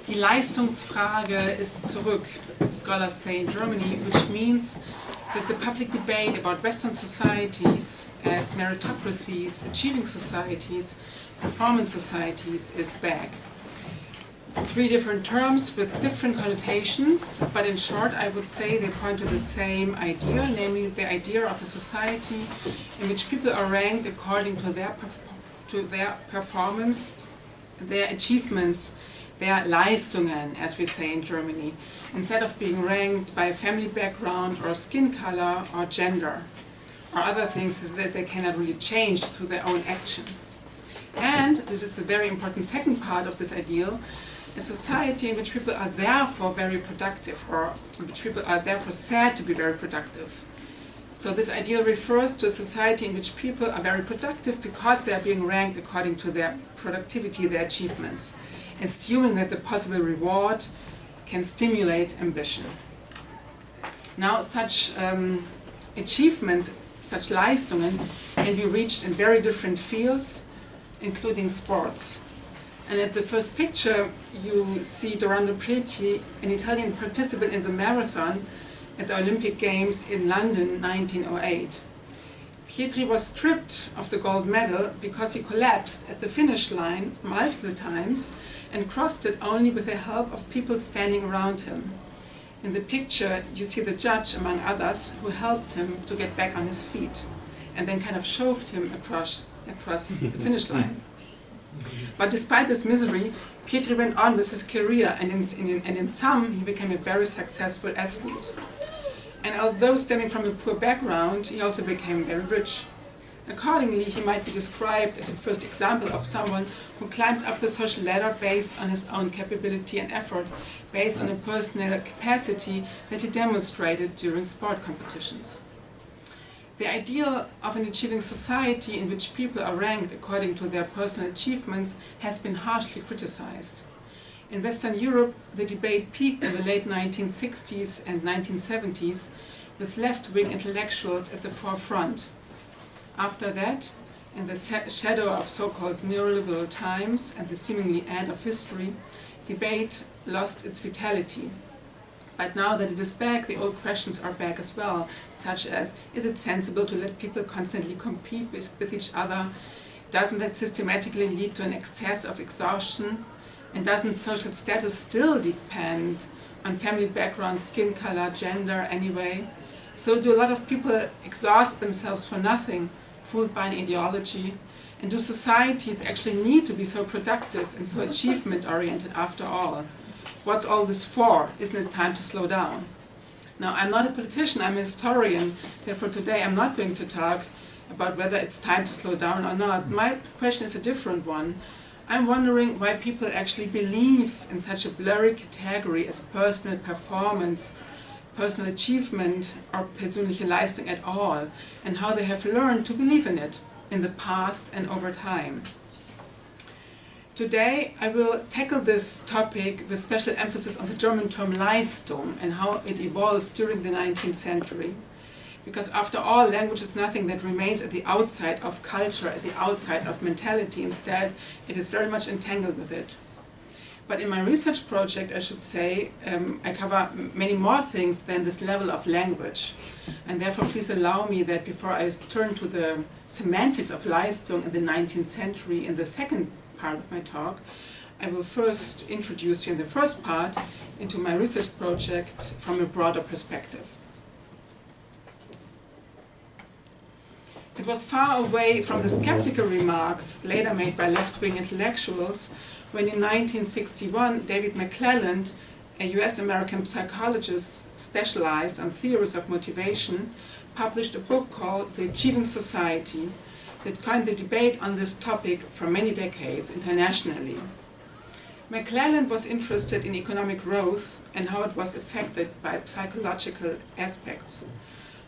Die Leistungsfrage ist zurück, scholars say in Germany, which means that the public debate about Western societies as meritocracies, achieving societies, performance societies is back. Three different terms with different connotations, but in short I would say they point to the same idea, namely the idea of a society in which people are ranked according to their performance, their achievements, their Leistungen, as we say in Germany, instead of being ranked by family background or skin color or gender or other things that they cannot really change through their own action. And this is the very important second part of this ideal, a society in which people are therefore very productive, or in which people are therefore said to be very productive. So this ideal refers to a society in which people are very productive because they are being ranked according to their productivity, their achievements, assuming that the possible reward can stimulate ambition. Now such achievements, such Leistungen, can be reached in very different fields, including sports. And at the first picture you see Dorando Preti, an Italian participant in the marathon at the Olympic Games in London 1908. Pietri was stripped of the gold medal because he collapsed at the finish line multiple times and crossed it only with the help of people standing around him. In the picture you see the judge, among others, who helped him to get back on his feet and then kind of shoved him across the finish line. But despite this misery, Pietri went on with his career, and in sum he became a very successful athlete. And although stemming from a poor background, he also became very rich. Accordingly, he might be described as a first example of someone who climbed up the social ladder based on his own capability and effort, based on a personal capacity that he demonstrated during sport competitions. The ideal of an achieving society in which people are ranked according to their personal achievements has been harshly criticized. In Western Europe, the debate peaked in the late 1960s and 1970s, with left-wing intellectuals at the forefront. After that, in the shadow of so-called neoliberal times and the seemingly end of history, debate lost its vitality. But now that it is back, the old questions are back as well, such as, is it sensible to let people constantly compete with each other? Doesn't that systematically lead to an excess of exhaustion? And doesn't social status still depend on family background, skin color, gender anyway? So do a lot of people exhaust themselves for nothing, fooled by an ideology? And do societies actually need to be so productive and so achievement-oriented after all? What's all this for? Isn't it time to slow down? Now, I'm not a politician, I'm a historian, therefore today I'm not going to talk about whether it's time to slow down or not. My question is a different one. I'm wondering why people actually believe in such a blurry category as personal performance, personal achievement, or persönliche Leistung at all, and how they have learned to believe in it in the past and over time. Today I will tackle this topic with special emphasis on the German term Leistung and how it evolved during the 19th century. Because after all, language is nothing that remains at the outside of culture, at the outside of mentality. Instead, it is very much entangled with it. But in my research project, I should say, I cover many more things than this level of language. And therefore, please allow me that before I turn to the semantics of Leistung in the 19th century in the second part of my talk, I will first introduce you in the first part into my research project from a broader perspective. It was far away from the skeptical remarks later made by left-wing intellectuals when in 1961 David McClelland, a US-American psychologist specialized on theories of motivation, published a book called The Achieving Society that coined the debate on this topic for many decades internationally. McClelland was interested in economic growth and how it was affected by psychological aspects.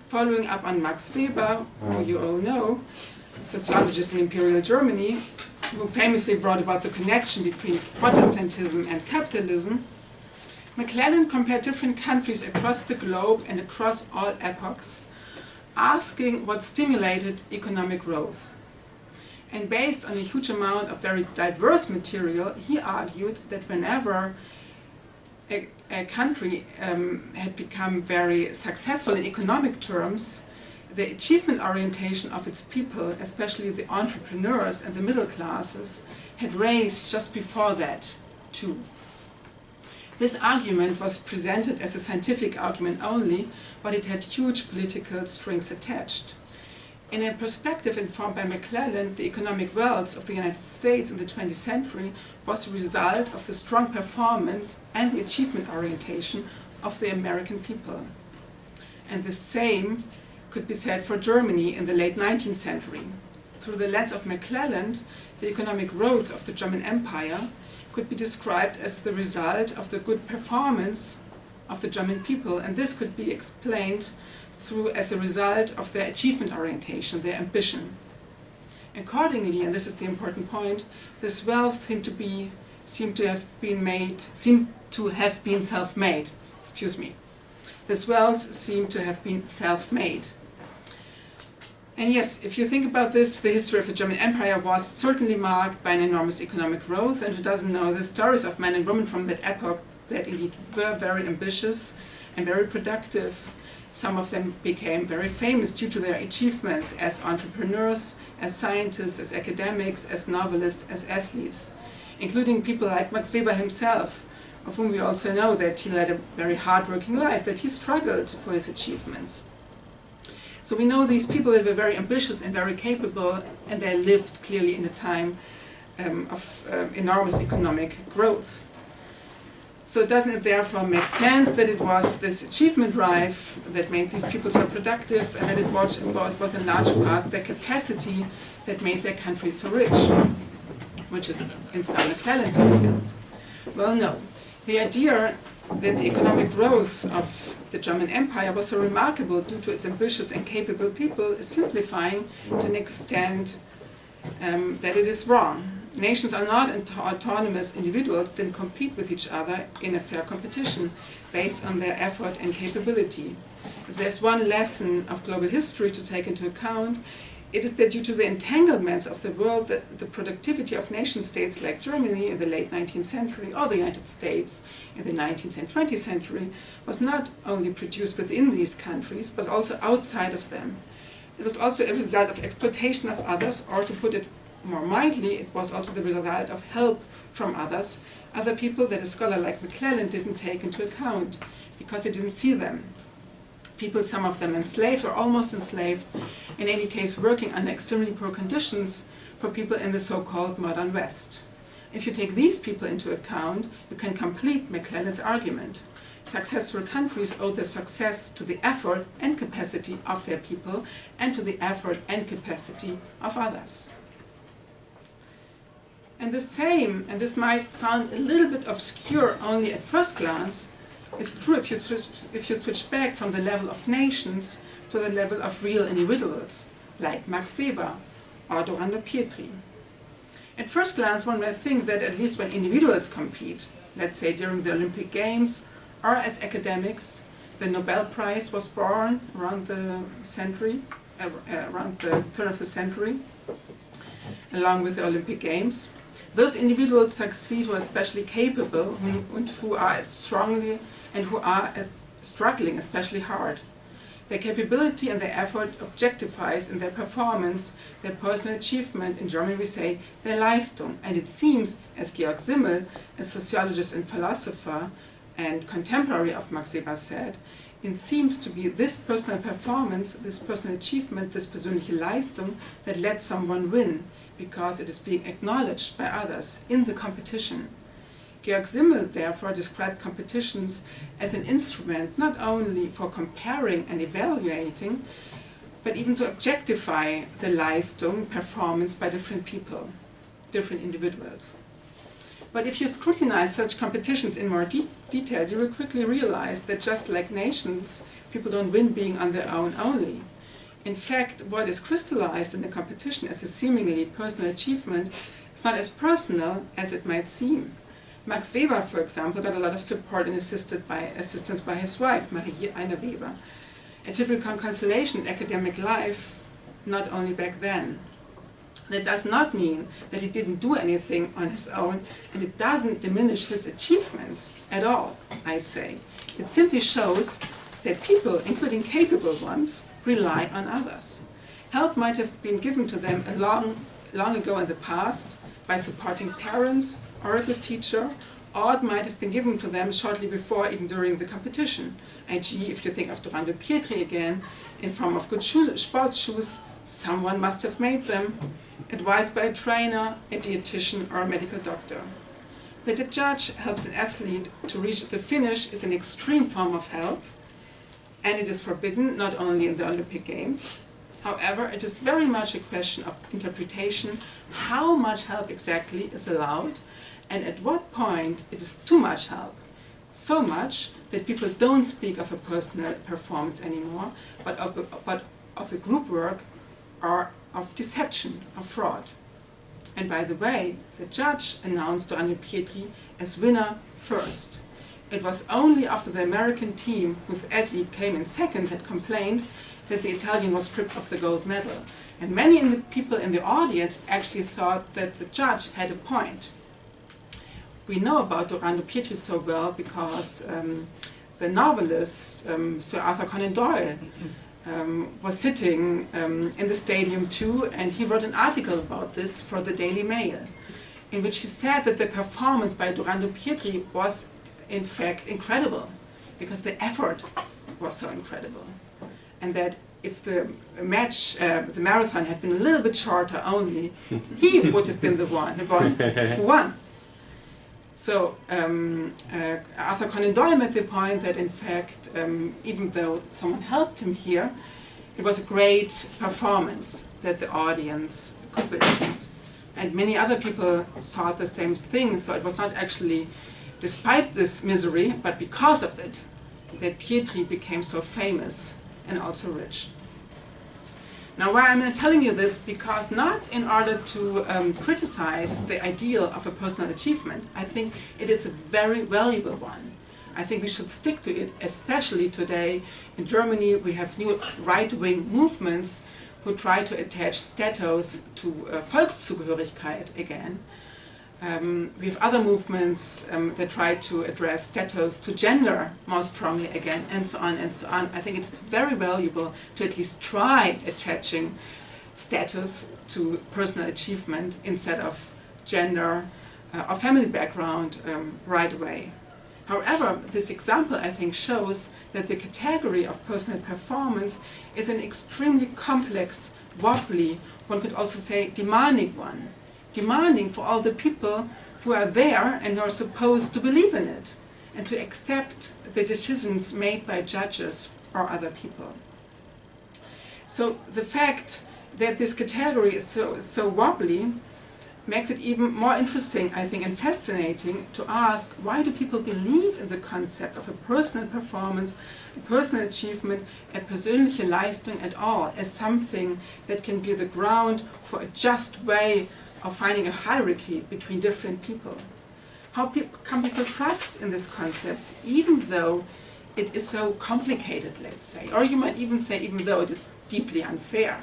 Following up on Max Weber, who you all know, sociologist in Imperial Germany, who famously wrote about the connection between Protestantism and capitalism, McClelland compared different countries across the globe and across all epochs, asking what stimulated economic growth. And based on a huge amount of very diverse material, he argued that whenever a country had become very successful in economic terms, the achievement orientation of its people, especially the entrepreneurs and the middle classes, had raised just before that too. This argument was presented as a scientific argument only, but it had huge political strings attached. In a perspective informed by McClelland, the economic wealth of the United States in the 20th century was a result of the strong performance and the achievement orientation of the American people. And the same could be said for Germany in the late 19th century. Through the lens of McClelland, the economic growth of the German Empire could be described as the result of the good performance of the German people, and this could be explained through as a result of their achievement orientation, their ambition. Accordingly, and this is the important point, this wealth seemed to have been self-made. This wealth seemed to have been self-made. And yes, if you think about this, the history of the German Empire was certainly marked by an enormous economic growth, and who doesn't know the stories of men and women from that epoch that indeed were very ambitious and very productive. Some of them became very famous due to their achievements as entrepreneurs, as scientists, as academics, as novelists, as athletes, including people like Max Weber himself, of whom we also know that he led a very hard-working life, that he struggled for his achievements. So we know these people that were very ambitious and very capable, and they lived clearly in a time of enormous economic growth. So doesn't it therefore make sense that it was this achievement drive that made these people so productive, and that it was in large part their capacity that made their country so rich, which is in some McClelland's idea? Well, no. The idea that the economic growth of the German Empire was so remarkable due to its ambitious and capable people is simplifying to an extent that it is wrong. Nations are not autonomous individuals that compete with each other in a fair competition based on their effort and capability. If there's one lesson of global history to take into account, it is that due to the entanglements of the world, the productivity of nation-states like Germany in the late 19th century or the United States in the 19th and 20th century was not only produced within these countries, but also outside of them. It was also a result of exploitation of others, or to put it more mildly, it was also the result of help from others, other people that a scholar like McClelland didn't take into account because he didn't see them. People, some of them enslaved or almost enslaved, in any case working under extremely poor conditions for people in the so-called modern West. If you take these people into account, you can complete McClelland's argument. Successful countries owe their success to the effort and capacity of their people and to the effort and capacity of others. And the same, and this might sound a little bit obscure only at first glance, is true if you switch back from the level of nations to the level of real individuals, like Max Weber or Dorando Pietri. At first glance, one might think that at least when individuals compete, let's say during the Olympic Games or as academics, the Nobel Prize was born around the turn of the century, along with the Olympic Games. Those individuals succeed who are especially capable and who are struggling especially hard. Their capability and their effort objectifies in their performance, their personal achievement. In German we say their Leistung. And it seems, as Georg Simmel, a sociologist and philosopher and contemporary of Max Weber said, it seems to be this personal performance, this personal achievement, this persönliche Leistung that lets someone win, because it is being acknowledged by others in the competition. Georg Simmel therefore described competitions as an instrument not only for comparing and evaluating, but even to objectify the Leistung performance by different people, different individuals. But if you scrutinize such competitions in more detail, you will quickly realize that just like nations, people don't win being on their own only. In fact, what is crystallized in the competition as a seemingly personal achievement is not as personal as it might seem. Max Weber, for example, got a lot of support and assistance by his wife, Marie Weber. A typical consolation in academic life, not only back then. That does not mean that he didn't do anything on his own, and it doesn't diminish his achievements at all, I'd say. It simply shows that people, including capable ones, rely on others. Help might have been given to them long ago in the past by supporting parents or a good teacher, or it might have been given to them shortly before, even during the competition. i.e., if you think of Durand and Pietri again, in form of good sports shoes, someone must have made them, advised by a trainer, a dietitian, or a medical doctor. That a judge helps an athlete to reach the finish is an extreme form of help, and it is forbidden not only in the Olympic Games. However, it is very much a question of interpretation, how much help exactly is allowed, and at what point it is too much help. So much that people don't speak of a personal performance anymore, but of a group work or of deception, of fraud. And by the way, the judge announced Durand and Pietri as winner first. It was only after the American team, whose athlete came in second, had complained that the Italian was stripped of the gold medal. And many people in the audience actually thought that the judge had a point. We know about Durand and Pietri so well because the novelist Sir Arthur Conan Doyle was sitting in the stadium too, and he wrote an article about this for the Daily Mail, in which he said that the performance by Durand and Pietri was in fact incredible, because the effort was so incredible. And that if the match, the marathon, had been a little bit shorter only, he would have been the one who won. So Arthur Conan Doyle made the point that in fact, even though someone helped him here, it was a great performance that the audience could witness. And many other people thought the same thing, so it was not actually despite this misery, but because of it, that Pietri became so famous and also rich. Now, why I'm telling you this, because not in order to criticize the ideal of a personal achievement. I think it is a very valuable one. I think we should stick to it, especially today. In Germany, we have new right-wing movements who try to attach status to Volkszugehörigkeit again. We have other movements that try to address status to gender more strongly again, and so on and so on. I think it is very valuable to at least try attaching status to personal achievement instead of gender or family background right away. However, this example, I think, shows that the category of personal performance is an extremely complex, wobbly, one could also say demanding one. Demanding for all the people who are there and who are supposed to believe in it and to accept the decisions made by judges or other people. So the fact that this category is so wobbly makes it even more interesting, I think, and fascinating to ask, why do people believe in the concept of a personal performance, a personal achievement, a persönliche Leistung at all, as something that can be the ground for a just way of finding a hierarchy between different people? How can people trust in this concept, even though it is so complicated, let's say, or you might even say even though it is deeply unfair?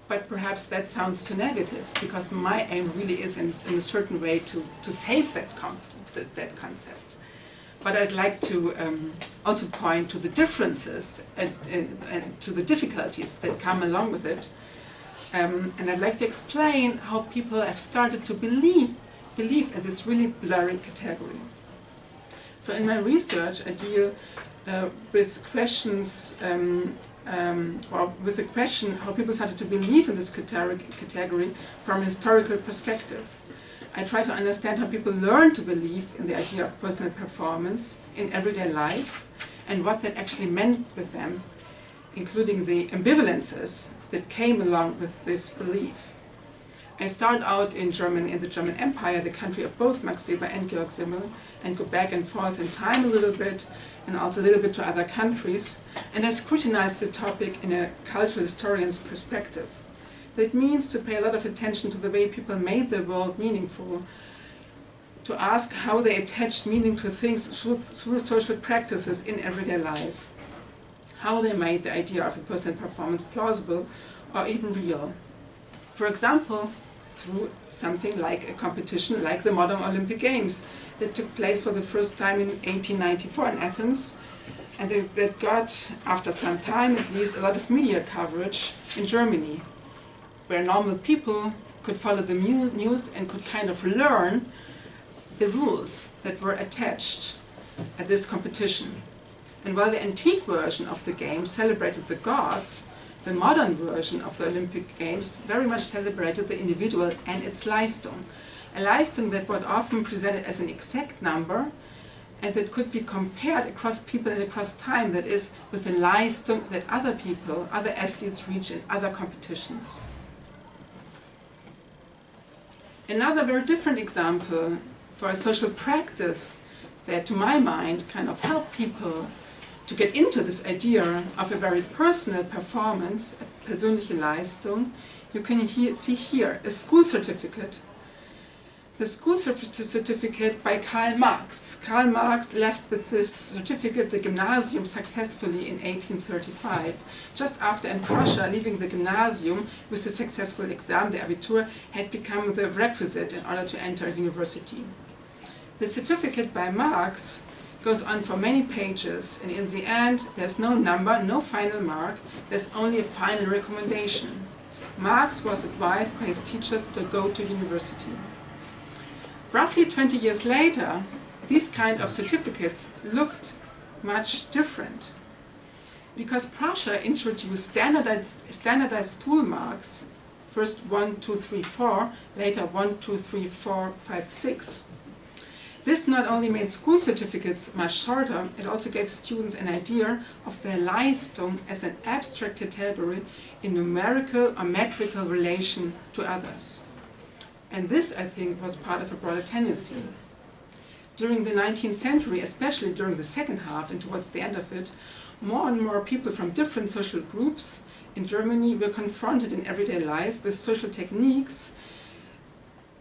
But perhaps that sounds too negative, because my aim really is in a certain way to save that concept. But I'd like to also point to the differences and to the difficulties that come along with it. And I'd like to explain how people have started to believe in this really blurry category. So in my research, I deal with questions, with the question how people started to believe in this category from a historical perspective. I try to understand how people learn to believe in the idea of personal performance in everyday life and what that actually meant with them, including the ambivalences that came along with this belief. I start out in the German Empire, the country of both Max Weber and Georg Simmel, and go back and forth in time a little bit, and also a little bit to other countries, and I scrutinize the topic in a cultural historian's perspective. That means to pay a lot of attention to the way people made the world meaningful, to ask how they attached meaning to things through social practices in everyday life, how they made the idea of a personal performance plausible or even real. For example, through something like a competition like the modern Olympic Games that took place for the first time in 1894 in Athens, and that got, after some time at least, a lot of media coverage in Germany, where normal people could follow the news and could kind of learn the rules that were attached at this competition. And while the antique version of the games celebrated the gods, the modern version of the Olympic Games very much celebrated the individual and its Leistung. A Leistung that was often presented as an exact number and that could be compared across people and across time, that is, with the Leistung that other people, other athletes reach in other competitions. Another very different example for a social practice that, to my mind, kind of helped people to get into this idea of a very personal performance, a persönliche Leistung, you can see here a school certificate. The school certificate by Karl Marx. Karl Marx left with this certificate the gymnasium successfully in 1835. Just after in Prussia, leaving the gymnasium with a successful exam, the Abitur, had become the requisite in order to enter a university. The certificate by Marx goes on for many pages, and in the end there's no number, no final mark, there's only a final recommendation. Marx was advised by his teachers to go to university. Roughly 20 years later, these kind of certificates looked much different, because Prussia introduced standardized school marks, first 1, 2, 3, 4, later 1, 2, 3, 4, 5, 6. This not only made school certificates much shorter, it also gave students an idea of their Leistung as an abstract category in numerical or metrical relation to others. And this, I think, was part of a broader tendency. During the 19th century, especially during the second half and towards the end of it, more and more people from different social groups in Germany were confronted in everyday life with social techniques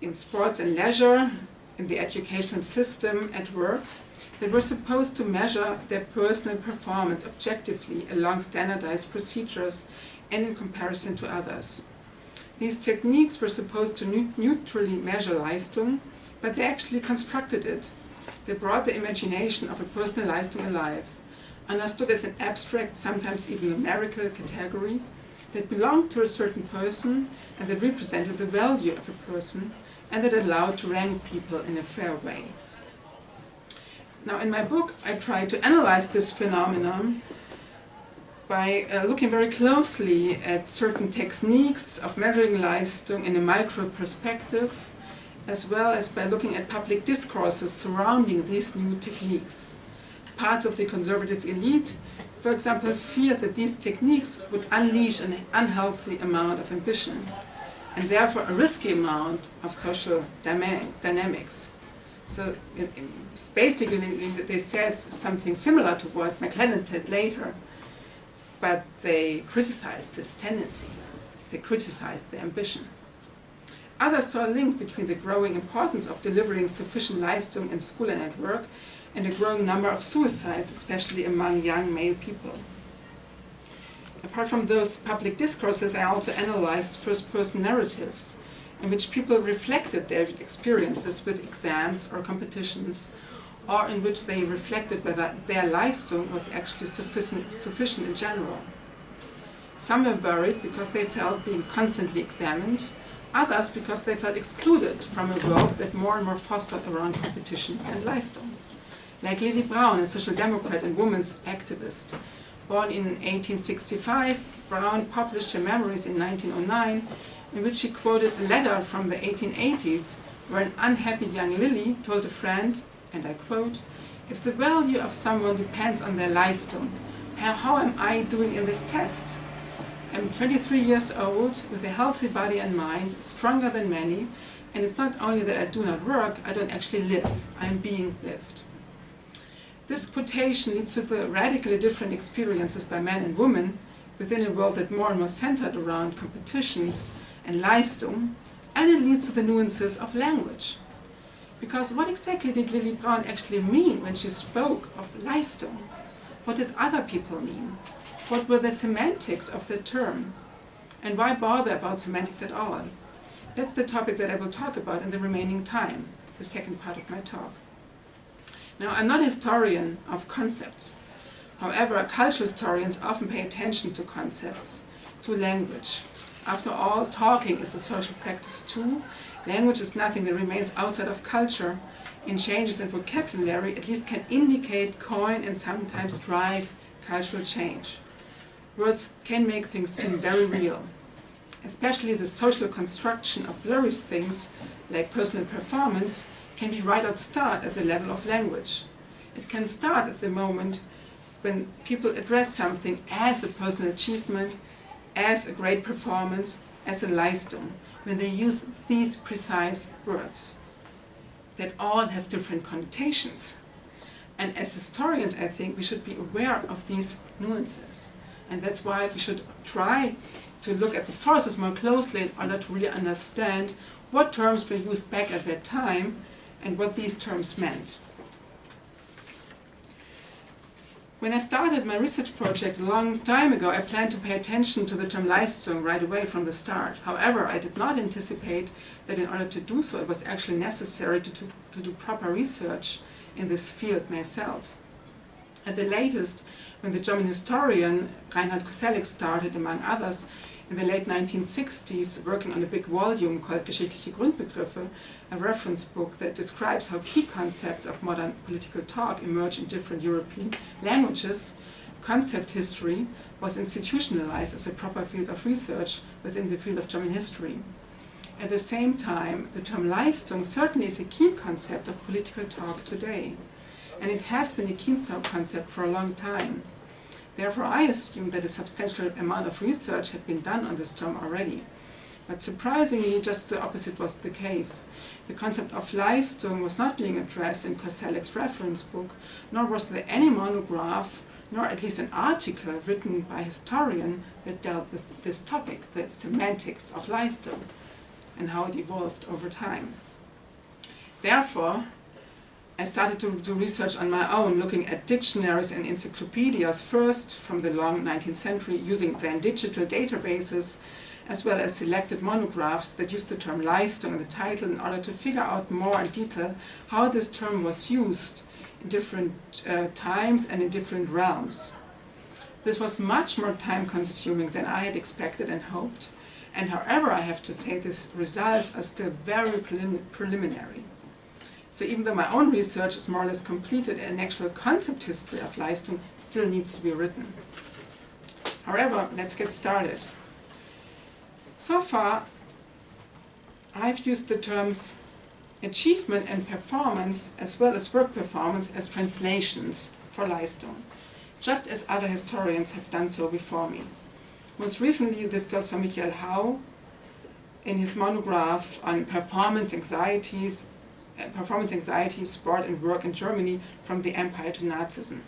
in sports and leisure, in the educational system, at work, that were supposed to measure their personal performance objectively along standardized procedures and in comparison to others. These techniques were supposed to neutrally measure Leistung, but they actually constructed it. They brought the imagination of a personal Leistung alive, understood as an abstract, sometimes even numerical category that belonged to a certain person and that represented the value of a person, and that allowed to rank people in a fair way. Now, in my book, I try to analyze this phenomenon by looking very closely at certain techniques of measuring Leistung in a micro perspective, as well as by looking at public discourses surrounding these new techniques. Parts of the conservative elite, for example, feared that these techniques would unleash an unhealthy amount of ambition, and therefore a risky amount of social dynamics. So basically they said something similar to what McLennan said later, but they criticized this tendency. They criticized the ambition. Others saw a link between the growing importance of delivering sufficient Leistung in school and at work and a growing number of suicides, especially among young male people. Apart from those public discourses, I also analyzed first-person narratives in which people reflected their experiences with exams or competitions, or in which they reflected whether their Leistung was actually sufficient in general. Some were worried because they felt being constantly examined, others because they felt excluded from a world that more and more fostered around competition and Leistung. Like Lily Brown, a social democrat and women's activist. Born in 1865, Brown published her memoirs in 1909, in which she quoted a letter from the 1880s where an unhappy young Lily told a friend, and I quote, "If the value of someone depends on their Leistung, how am I doing in this test? I'm 23 years old, with a healthy body and mind, stronger than many, and it's not only that I do not work, I don't actually live. I'm being lived." This quotation leads to the radically different experiences by men and women within a world that more and more centered around competitions and Leistung, and it leads to the nuances of language. Because what exactly did Lily Brown actually mean when she spoke of Leistung? What did other people mean? What were the semantics of the term? And why bother about semantics at all? That's the topic that I will talk about in the remaining time, the second part of my talk. Now, I'm not a historian of concepts. However, cultural historians often pay attention to concepts, to language. After all, talking is a social practice too. Language is nothing that remains outside of culture, and changes in vocabulary at least can indicate, coin, and sometimes drive cultural change. Words can make things seem very real. Especially the social construction of blurry things, like personal performance, can be right at start at the level of language. It can start at the moment when people address something as a personal achievement, as a great performance, as a Leistung, when they use these precise words that all have different connotations. And as historians, I think we should be aware of these nuances. And that's why we should try to look at the sources more closely in order to really understand what terms were used back at that time and what these terms meant. When I started my research project a long time ago, I planned to pay attention to the term Leistung right away from the start. However, I did not anticipate that in order to do so, it was actually necessary to do proper research in this field myself. At the latest, when the German historian Reinhard Koselleck started, among others, in the late 1960s, working on a big volume called Geschichtliche Grundbegriffe, a reference book that describes how key concepts of modern political talk emerge in different European languages, concept history was institutionalized as a proper field of research within the field of German history. At the same time, the term Leistung certainly is a key concept of political talk today, and it has been a key concept for a long time. Therefore, I assume that a substantial amount of research had been done on this term already. But surprisingly, just the opposite was the case. The concept of Leistung was not being addressed in Koselleck's reference book, nor was there any monograph, nor at least an article written by a historian that dealt with this topic, the semantics of Leistung, and how it evolved over time. Therefore, I started to do research on my own, looking at dictionaries and encyclopedias, first from the long 19th century, using then digital databases, as well as selected monographs that used the term Leistung in the title in order to figure out more in detail how this term was used in different times and in different realms. This was much more time-consuming than I had expected and hoped, and however, I have to say, these results are still very preliminary. So even though my own research is more or less completed, an actual concept history of Leistung still needs to be written. However, let's get started. So far, I've used the terms achievement and performance, as well as work performance, as translations for Leistung, just as other historians have done so before me. Most recently, this goes for Michael Hau in his monograph on performance anxiety, sport and work in Germany from the Empire to Nazism.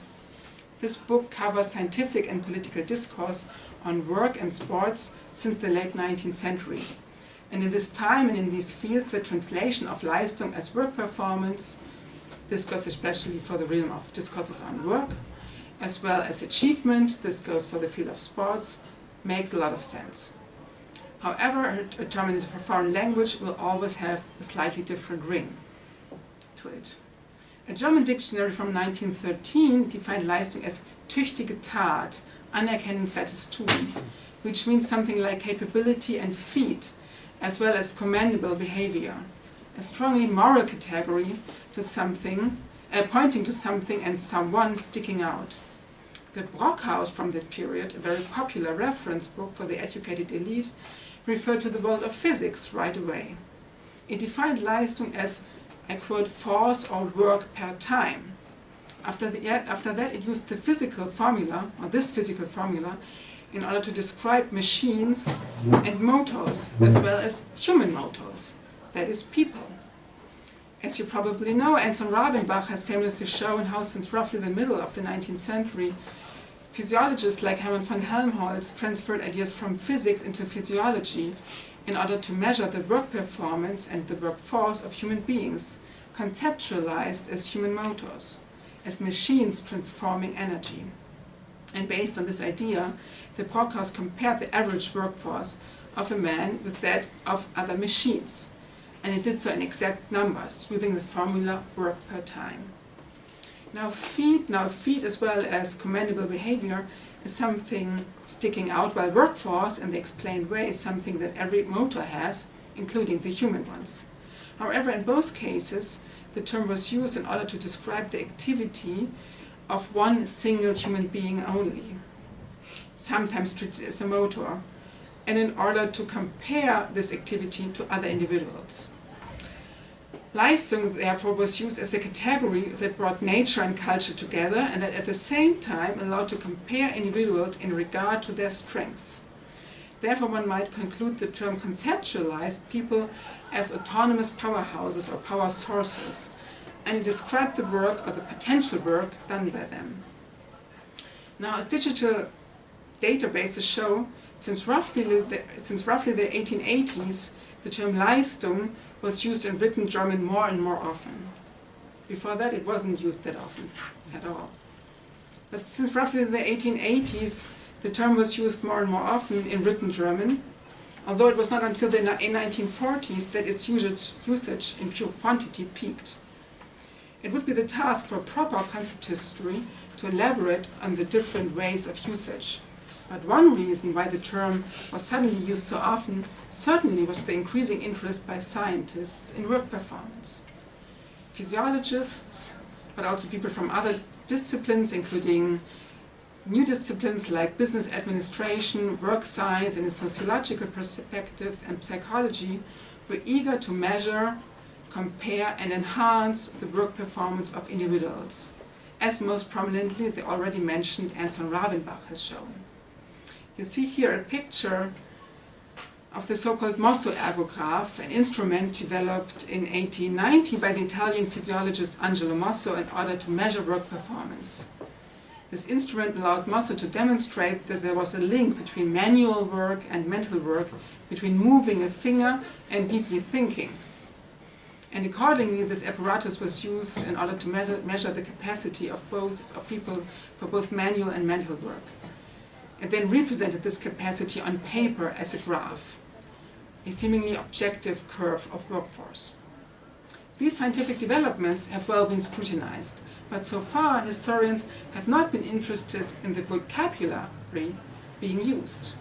This book covers scientific and political discourse on work and sports since the late 19th century. And in this time and in these fields, the translation of Leistung as work performance, this goes especially for the realm of discourses on work, as well as achievement, this goes for the field of sports, makes a lot of sense. However, a term in a foreign language will always have a slightly different ring to it. A German dictionary from 1913 defined Leistung as tüchtige Tat, anerkennenswertes Tun, which means something like capability and feat, as well as commendable behavior. A strongly moral category to something, pointing to something and someone sticking out. The Brockhaus from that period, a very popular reference book for the educated elite, referred to the world of physics right away. It defined Leistung as, I quote, force or work per time. After that, it used the physical formula, or this physical formula, in order to describe machines and motors, as well as human motors, that is, people. As you probably know, Anton Rabenbach has famously shown how since roughly the middle of the 19th century, physiologists like Hermann von Helmholtz transferred ideas from physics into physiology in order to measure the work performance and the work force of human beings, conceptualized as human motors, as machines transforming energy. And based on this idea, the Brockhaus compared the average workforce of a man with that of other machines, and it did so in exact numbers using the formula work per time. Now feed as well as commendable behavior is something sticking out, while workforce in the explained way is something that every motor has, including the human ones. However, in both cases, the term was used in order to describe the activity of one single human being only, sometimes treated as a motor, and in order to compare this activity to other individuals. Leistung, therefore, was used as a category that brought nature and culture together and that at the same time allowed to compare individuals in regard to their strengths. Therefore, one might conclude the term conceptualized people as autonomous powerhouses or power sources, and it described the work or the potential work done by them. Now, as digital databases show, since roughly the 1880s, the term Leistung was used in written German more and more often. Before that, it wasn't used that often at all. But since roughly the 1880s, the term was used more and more often in written German, although it was not until the 1940s that its usage in pure quantity peaked. It would be the task for a proper concept history to elaborate on the different ways of usage. But one reason why the term was suddenly used so often certainly was the increasing interest by scientists in work performance. Physiologists, but also people from other disciplines, including new disciplines like business administration, work science, and a sociological perspective, and psychology, were eager to measure, compare, and enhance the work performance of individuals, as most prominently the already mentioned Anton Rabenbach has shown. You see here a picture of the so-called Mosso ergograph, an instrument developed in 1890 by the Italian physiologist Angelo Mosso in order to measure work performance. This instrument allowed Mosso to demonstrate that there was a link between manual work and mental work, between moving a finger and deeply thinking. And accordingly, this apparatus was used in order to measure the capacity of people for both manual and mental work. It then represented this capacity on paper as a graph, a seemingly objective curve of workforce. These scientific developments have well been scrutinized, but so far historians have not been interested in the vocabulary being used.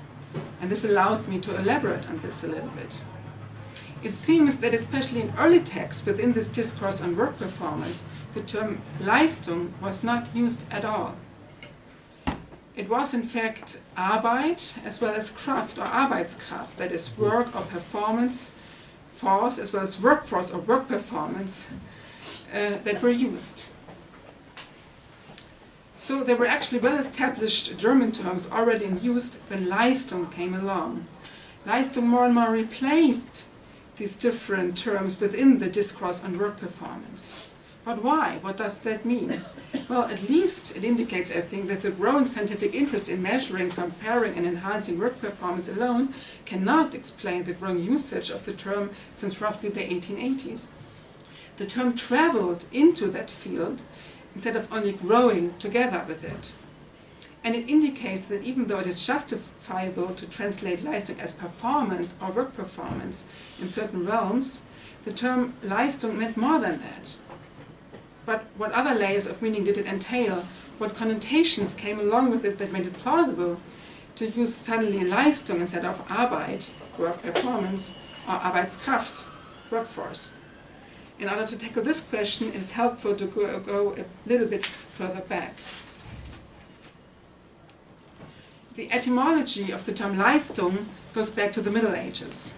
And this allows me to elaborate on this a little bit. It seems that especially in early texts within this discourse on work performance, the term Leistung was not used at all. It was in fact Arbeit as well as Kraft or Arbeitskraft, that is work or performance, force as well as workforce or work performance that were used. So there were actually well-established German terms already in use when Leistung came along. Leistung more and more replaced these different terms within the discourse on work performance. But why? What does that mean? Well, at least it indicates, I think, that the growing scientific interest in measuring, comparing, and enhancing work performance alone cannot explain the growing usage of the term since roughly the 1880s. The term traveled into that field instead of only growing together with it. And it indicates that even though it is justifiable to translate Leistung as performance or work performance in certain realms, the term Leistung meant more than that. But what other layers of meaning did it entail? What connotations came along with it that made it plausible to use suddenly Leistung instead of Arbeit, work performance, or Arbeitskraft, workforce? In order to tackle this question, it is helpful to go a little bit further back. The etymology of the term Leistung goes back to the Middle Ages.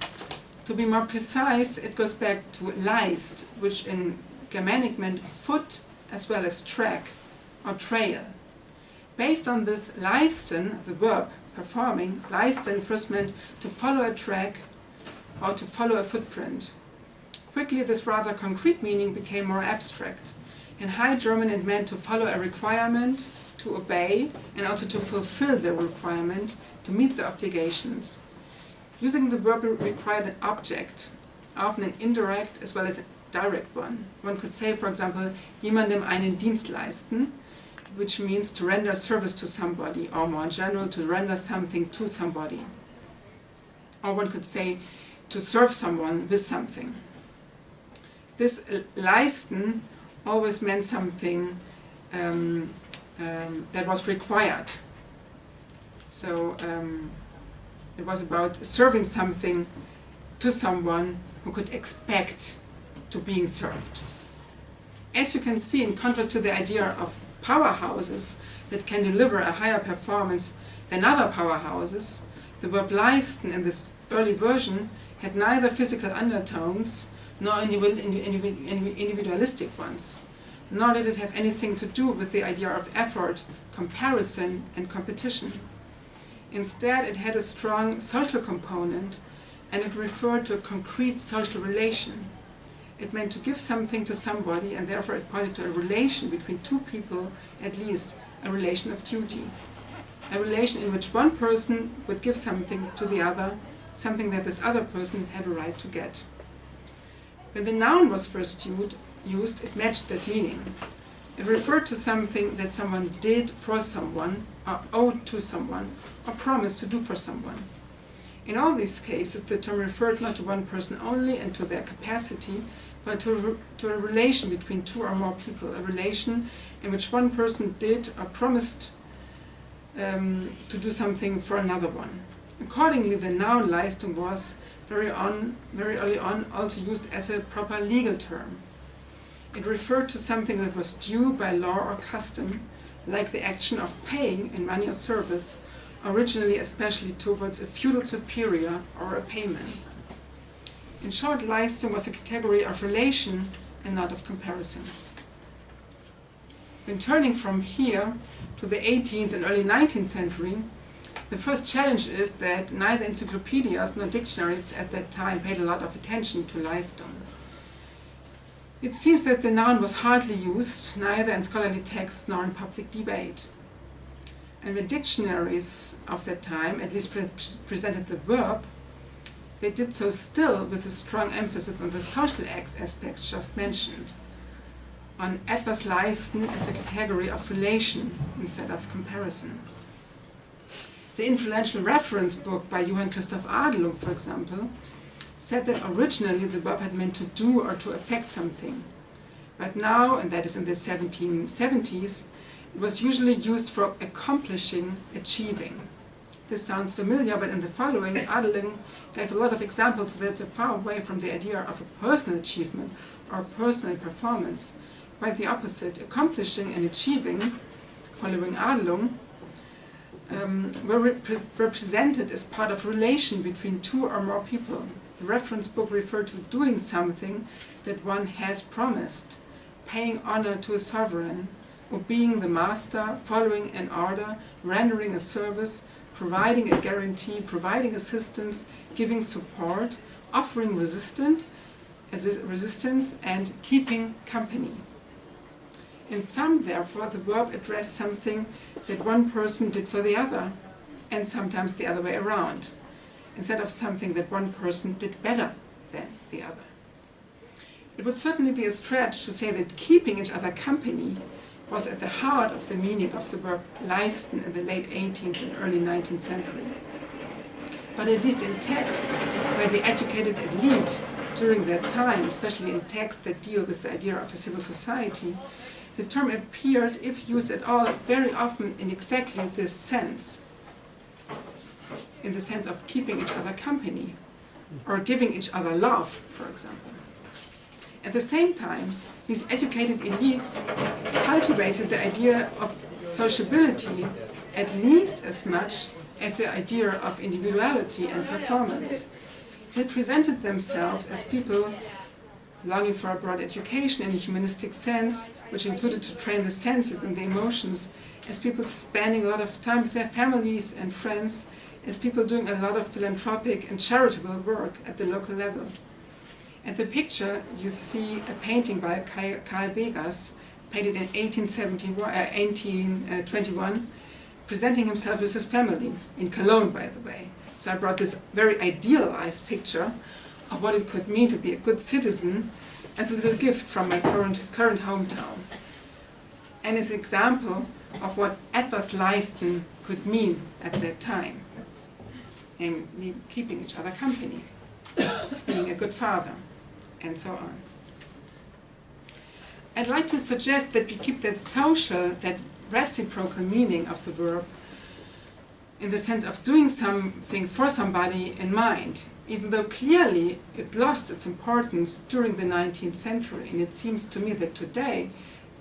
To be more precise, it goes back to Leist, which in Germanic meant foot as well as track or trail. Based on this leisten, the verb performing, leisten first meant to follow a track or to follow a footprint. Quickly this rather concrete meaning became more abstract. In High German it meant to follow a requirement, to obey, and also to fulfill the requirement, to meet the obligations. Using the verb required an object, often an indirect as well as a direct one. One could say, for example, jemandem einen Dienst leisten, which means to render service to somebody, or more in general, to render something to somebody. or one could say to serve someone with something. This leisten always meant something that was required. So it was about serving something to someone who could expect to being served. As you can see, in contrast to the idea of powerhouses that can deliver a higher performance than other powerhouses, the verb leisten in this early version had neither physical undertones nor individualistic ones, nor did it have anything to do with the idea of effort, comparison, and competition. Instead, it had a strong social component, and it referred to a concrete social relation. It meant to give something to somebody, and therefore it pointed to a relation between two people, at least a relation of duty. A relation in which one person would give something to the other, something that this other person had a right to get. When the noun was first used, it matched that meaning. It referred to something that someone did for someone, or owed to someone, or promised to do for someone. In all these cases, the term referred not to one person only and to their capacity, but to a relation between two or more people, a relation in which one person did or promised to do something for another one. Accordingly, the noun Leistung was very early on also used as a proper legal term. It referred to something that was due by law or custom, like the action of paying in money or service, originally especially towards a feudal superior or a payman. In short, Leistung was a category of relation and not of comparison. When turning from here to the 18th and early 19th century, the first challenge is that neither encyclopedias nor dictionaries at that time paid a lot of attention to Leistung. It seems that the noun was hardly used, neither in scholarly texts nor in public debate. And when dictionaries of that time at least presented the verb, they did so still with a strong emphasis on the social aspects just mentioned, on etwas leisten as a category of relation instead of comparison. The influential reference book by Johann Christoph Adelung, for example, said that originally the verb had meant to do or to affect something. But now, and that is in the 1770s, it was usually used for accomplishing, achieving. This sounds familiar, but in the following, Adelung gave a lot of examples that are far away from the idea of a personal achievement or personal performance. Quite the opposite, accomplishing and achieving, following Adelung, were represented as part of relation between two or more people. The reference book referred to doing something that one has promised, paying honor to a sovereign, obeying the master, following an order, rendering a service, providing a guarantee, providing assistance, giving support, offering resistance, and keeping company. In some, therefore, the verb addressed something that one person did for the other, and sometimes the other way around, instead of something that one person did better than the other. It would certainly be a stretch to say that keeping each other company was at the heart of the meaning of the verb leisten in the late 18th and early 19th century. But at least in texts where the educated elite during that time, especially in texts that deal with the idea of a civil society, the term appeared, if used at all, very often in exactly this sense, in the sense of keeping each other company, or giving each other love, for example. At the same time, these educated elites cultivated the idea of sociability at least as much as the idea of individuality and performance. They presented themselves as people longing for a broad education in a humanistic sense, which included to train the senses and the emotions, as people spending a lot of time with their families and friends, as people doing a lot of philanthropic and charitable work at the local level. At the picture, you see a painting by Karl Begas, painted in 1821, presenting himself with his family, in Cologne, by the way. So I brought this very idealized picture of what it could mean to be a good citizen as a little gift from my current hometown. And as an example of what etwas leisten could mean at that time. namely keeping each other company, being a good father, and so on. I'd like to suggest that we keep that social, that reciprocal meaning of the verb in the sense of doing something for somebody in mind, even though clearly it lost its importance during the 19th century, and it seems to me that today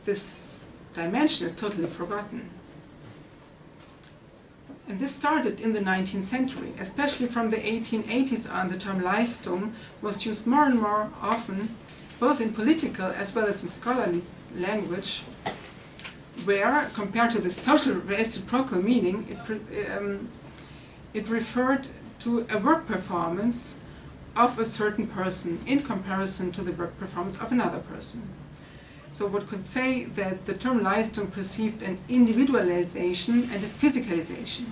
this dimension is totally forgotten. And this started in the 19th century, especially from the 1880s on. The term Leistung was used more and more often, both in political as well as in scholarly language, where, compared to the social reciprocal meaning, it referred to a work performance of a certain person in comparison to the work performance of another person. So one could say that the term Leistung perceived an individualization and a physicalization.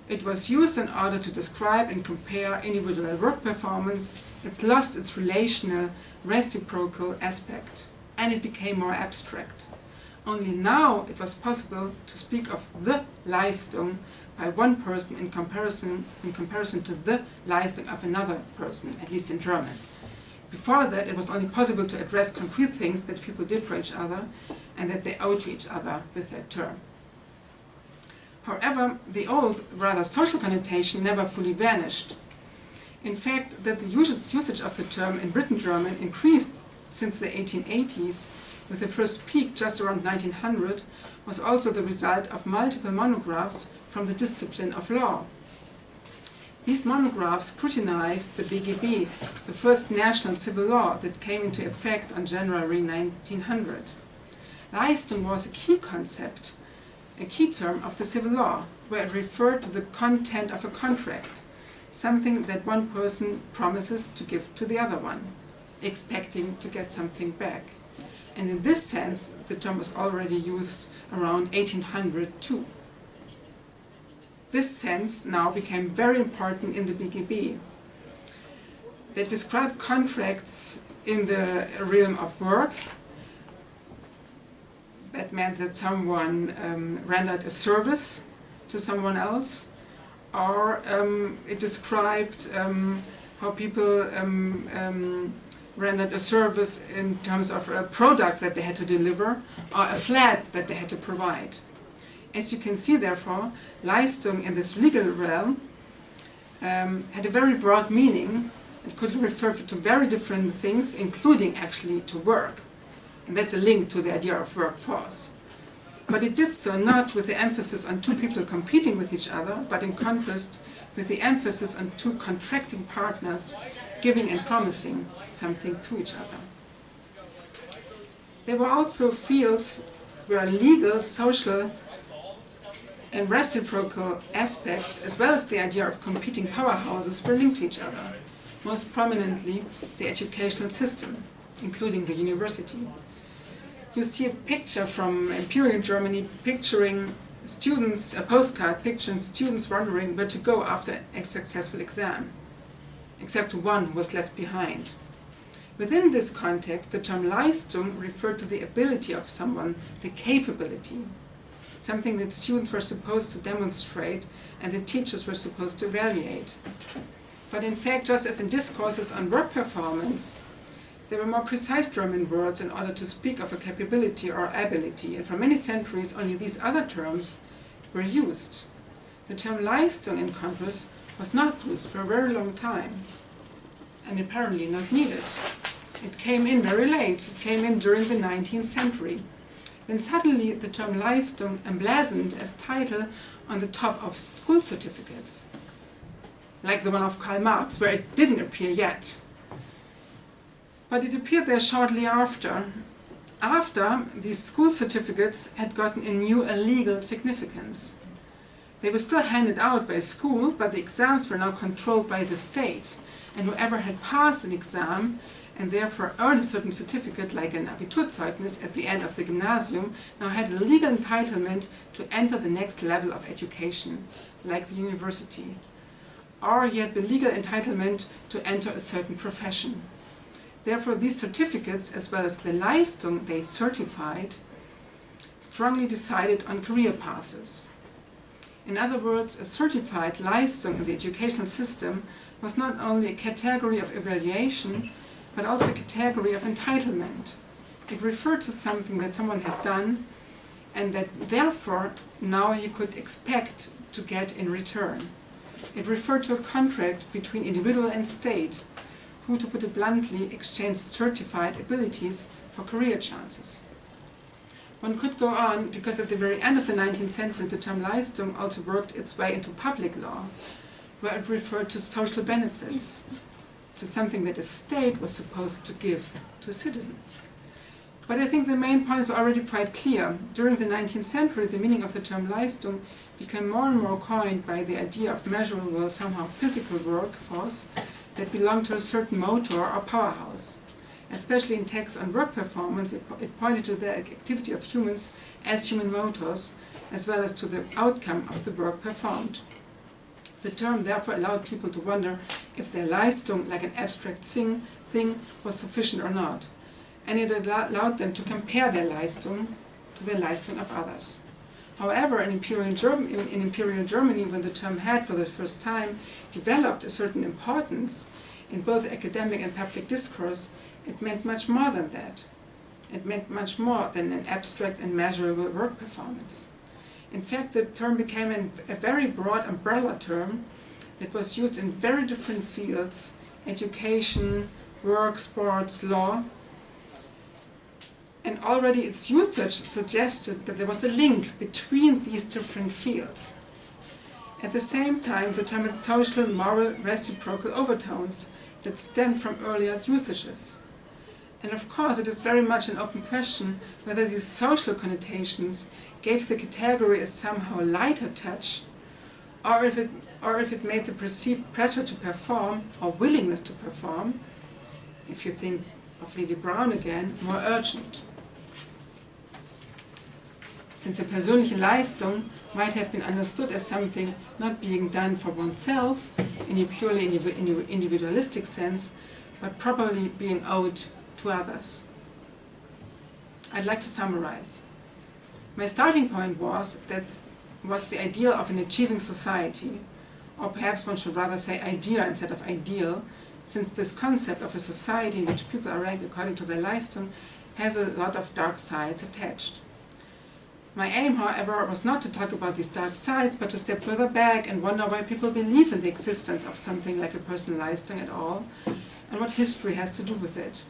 It was used in order to describe and compare individual work performance. It's lost its relational, reciprocal aspect, and it became more abstract. Only now it was possible to speak of the Leistung by one person in comparison to the Leistung of another person, at least in German. Before that, it was only possible to address concrete things that people did for each other and that they owed to each other with that term. However, the old, rather social connotation never fully vanished. In fact, that the usage of the term in written German increased since the 1880s, with the first peak just around 1900, was also the result of multiple monographs from the discipline of law. These monographs scrutinized the BGB, the first national civil law that came into effect on January 1900. Leistung was a key concept, a key term of the civil law, where it referred to the content of a contract, something that one person promises to give to the other one, expecting to get something back. And in this sense, the term was already used around 1800 too. This sense now became very important in the BGB. They described contracts in the realm of work. That meant that someone rendered a service to someone else, or it described how people rendered a service in terms of a product that they had to deliver, or a flat that they had to provide. As you can see, therefore, Leistung in this legal realm had a very broad meaning. It could refer to very different things, including actually to work. And that's a link to the idea of workforce. But it did so not with the emphasis on two people competing with each other, but in contrast with the emphasis on two contracting partners giving and promising something to each other. There were also fields where legal, social, and reciprocal aspects, as well as the idea of competing powerhouses, were linked to each other. Most prominently, the educational system, including the university. You see a picture from Imperial Germany picturing students, a postcard picturing students wondering where to go after a successful exam. Except one was left behind. Within this context, the term Leistung referred to the ability of someone, the capability, something that students were supposed to demonstrate and the teachers were supposed to evaluate. But in fact, just as in discourses on work performance, there were more precise German words in order to speak of a capability or ability, and for many centuries only these other terms were used. The term Leistung, in contrast, was not used for a very long time, and apparently not needed. It came in very late. It came in during the 19th century. Then suddenly the term Leistung emblazoned as title on the top of school certificates, like the one of Karl Marx, where it didn't appear yet. But it appeared there shortly after these school certificates had gotten a new legal significance. They were still handed out by school, but the exams were now controlled by the state, and whoever had passed an exam and therefore earned a certain certificate, like an Abiturzeugnis at the end of the gymnasium, now had a legal entitlement to enter the next level of education, like the university, or yet the legal entitlement to enter a certain profession. Therefore, these certificates, as well as the Leistung they certified, strongly decided on career paths. In other words, a certified Leistung in the educational system was not only a category of evaluation, but also a category of entitlement. It referred to something that someone had done and that therefore now he could expect to get in return. It referred to a contract between individual and state, who, to put it bluntly, exchanged certified abilities for career chances. One could go on, because at the very end of the 19th century the term Leistung also worked its way into public law, where it referred to social benefits, to something that a state was supposed to give to a citizen. But I think the main point is already quite clear. During the 19th century, the meaning of the term Leistung became more and more coined by the idea of measurable, somehow physical workforce that belonged to a certain motor or powerhouse. Especially in texts on work performance, it pointed to the activity of humans as human motors, as well as to the outcome of the work performed. The term therefore allowed people to wonder if their Leistung, like an abstract thing, was sufficient or not. And it allowed them to compare their Leistung to the Leistung of others. However, in Imperial Germany, when the term had for the first time developed a certain importance in both academic and public discourse, it meant much more than that. It meant much more than an abstract and measurable work performance. In fact, the term became a very broad umbrella term that was used in very different fields: education, work, sports, law. And already its usage suggested that there was a link between these different fields. At the same time, the term had social, moral, reciprocal overtones that stemmed from earlier usages. And of course, it is very much an open question whether these social connotations gave the category a somehow lighter touch, or if it made the perceived pressure to perform, or willingness to perform, if you think of Lady Brown again, more urgent. Since a persönliche Leistung might have been understood as something not being done for oneself in a purely individualistic sense, but probably being owed to others. I'd like to summarize. My starting point was the ideal of an achieving society, or perhaps one should rather say idea instead of ideal, since this concept of a society in which people are ranked according to their Leistung has a lot of dark sides attached. My aim, however, was not to talk about these dark sides, but to step further back and wonder why people believe in the existence of something like a personal Leistung at all, and what history has to do with it.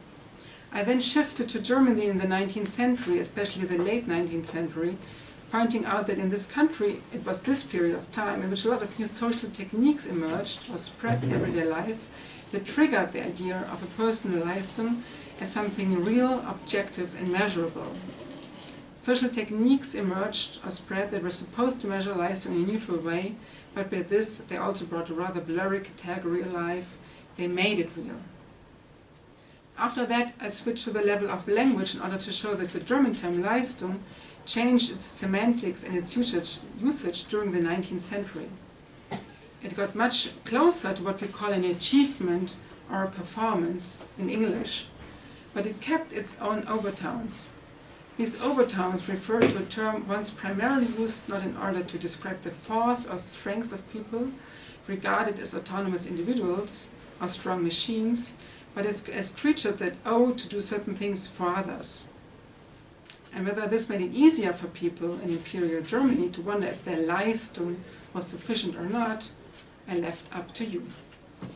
I then shifted to Germany in the 19th century, especially the late 19th century, pointing out that in this country it was this period of time in which a lot of new social techniques emerged or spread in everyday life that triggered the idea of a personal Leistung as something real, objective and measurable. Social techniques emerged or spread that were supposed to measure Leistung in a neutral way, but by this they also brought a rather blurry category alive. They made it real. After that, I switched to the level of language in order to show that the German term Leistung changed its semantics and its usage during the 19th century. It got much closer to what we call an achievement or a performance in English, but it kept its own overtones. These overtones refer to a term once primarily used not in order to describe the force or strength of people, regarded as autonomous individuals or strong machines, but as creatures that owe to do certain things for others. And whether this made it easier for people in Imperial Germany to wonder if their Leistung was sufficient or not, I left up to you.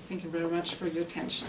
Thank you very much for your attention.